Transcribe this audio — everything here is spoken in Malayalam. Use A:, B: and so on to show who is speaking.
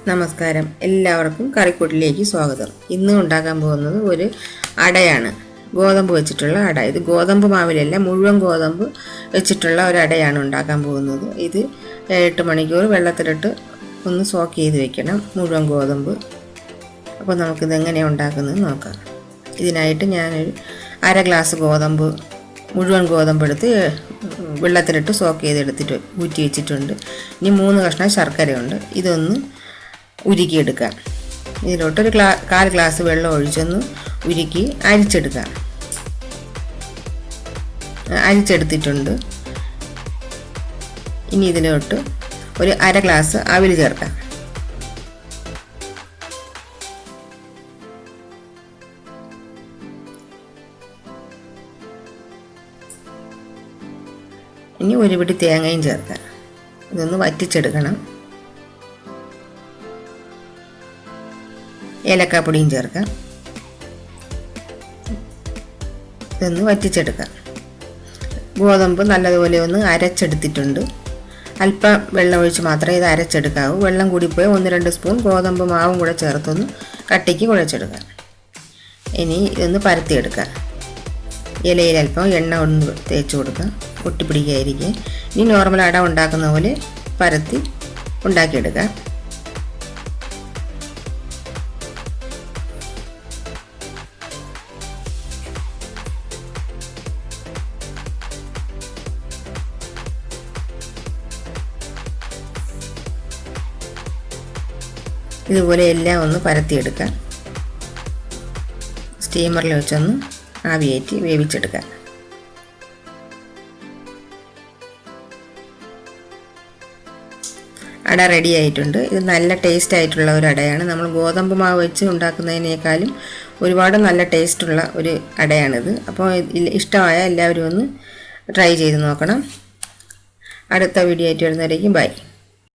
A: നമസ്കാരം, എല്ലാവർക്കും കറിക്കൂട്ടിലേക്ക് സ്വാഗതം. ഇന്ന് ഉണ്ടാക്കാൻ പോകുന്നത് ഒരു അടയാണ്. ഗോതമ്പ് വെച്ചിട്ടുള്ള അട. ഇത് ഗോതമ്പ് മാവിലല്ല, മുഴുവൻ ഗോതമ്പ് വെച്ചിട്ടുള്ള ഒരു അടയാണ് ഉണ്ടാക്കാൻ പോകുന്നത്. ഇത് 8 മണിക്കൂർ വെള്ളത്തിലിട്ട് ഒന്ന് സോക്ക് ചെയ്ത് വെക്കണം, മുഴുവൻ ഗോതമ്പ്. അപ്പോൾ നമുക്കിത് എങ്ങനെയാണ് ഉണ്ടാക്കുന്നത് നോക്കാം. ഇതിനായിട്ട് ഞാനൊരു 1/2 ഗ്ലാസ് ഗോതമ്പ്, മുഴുവൻ ഗോതമ്പ് എടുത്ത് വെള്ളത്തിലിട്ട് സോക്ക് ചെയ്തെടുത്തിട്ട് ഊറ്റി വെച്ചിട്ടുണ്ട്. ഇനി 3 കഷ്ണം ശർക്കരയുണ്ട്. ഇതൊന്ന് ഉരുക്കിയെടുക്കാം. ഇതിലോട്ടൊരു 1/4 ഗ്ലാസ് വെള്ളം ഒഴിച്ചൊന്ന് ഉരുക്കി അരിച്ചെടുക്കാം. അരിച്ചെടുത്തിട്ടുണ്ട്. ഇനി ഇതിലോട്ട് ഒരു 1/2 ഗ്ലാസ് അവിൽ ചേർക്കാം. ഇനി ഒരു പിടി തേങ്ങയും ചേർക്കാം. ഇതൊന്ന് വറ്റിച്ചെടുക്കണം. ഏലക്കാപ്പൊടിയും ചേർക്കാം. ഇതൊന്ന് വറ്റിച്ചെടുക്കാം. ഗോതമ്പ് നല്ലതുപോലെ ഒന്ന് അരച്ചെടുത്തിട്ടുണ്ട്. അല്പം വെള്ളം ഒഴിച്ച് മാത്രമേ ഇത് അരച്ചെടുക്കാവൂ. വെള്ളം കൂടിപ്പോയി 1-2 സ്പൂൺ ഗോതമ്പ് മാവും കൂടെ ചേർത്തൊന്ന് കട്ടിക്ക് കുഴച്ചെടുക്കാം. ഇനി ഇതൊന്ന് പരത്തിയെടുക്കാം. ഇലയിൽ അല്പം എണ്ണ ഒന്ന് തേച്ച് കൊടുക്കാം, ഒട്ടിപ്പിടിക്കാതിരിക്കുക. ഇനി നോർമൽ അട ഉണ്ടാക്കുന്ന പോലെ പരത്തി ഉണ്ടാക്കിയെടുക്കാം. ഇതുപോലെ എല്ലാം ഒന്ന് പരത്തിയെടുക്കാം. സ്റ്റീമറിൽ വെച്ചൊന്ന് ആവിയേറ്റി വേവിച്ചെടുക്കാം. അട റെഡി ആയിട്ടുണ്ട്. ഇത് നല്ല ടേസ്റ്റ് ആയിട്ടുള്ള ഒരു അടയാണ്. നമ്മൾ ഗോതമ്പ് മാവ് വെച്ച് ഉണ്ടാക്കുന്നതിനേക്കാളും ഒരുപാട് നല്ല ടേസ്റ്റുള്ള ഒരു അടയാണിത്. അപ്പോൾ ഇഷ്ടമായ എല്ലാവരും ഒന്ന് ട്രൈ ചെയ്ത് നോക്കണം. അടുത്ത വീഡിയോ ആയിട്ട് വരുന്നവരേക്കും ബൈ.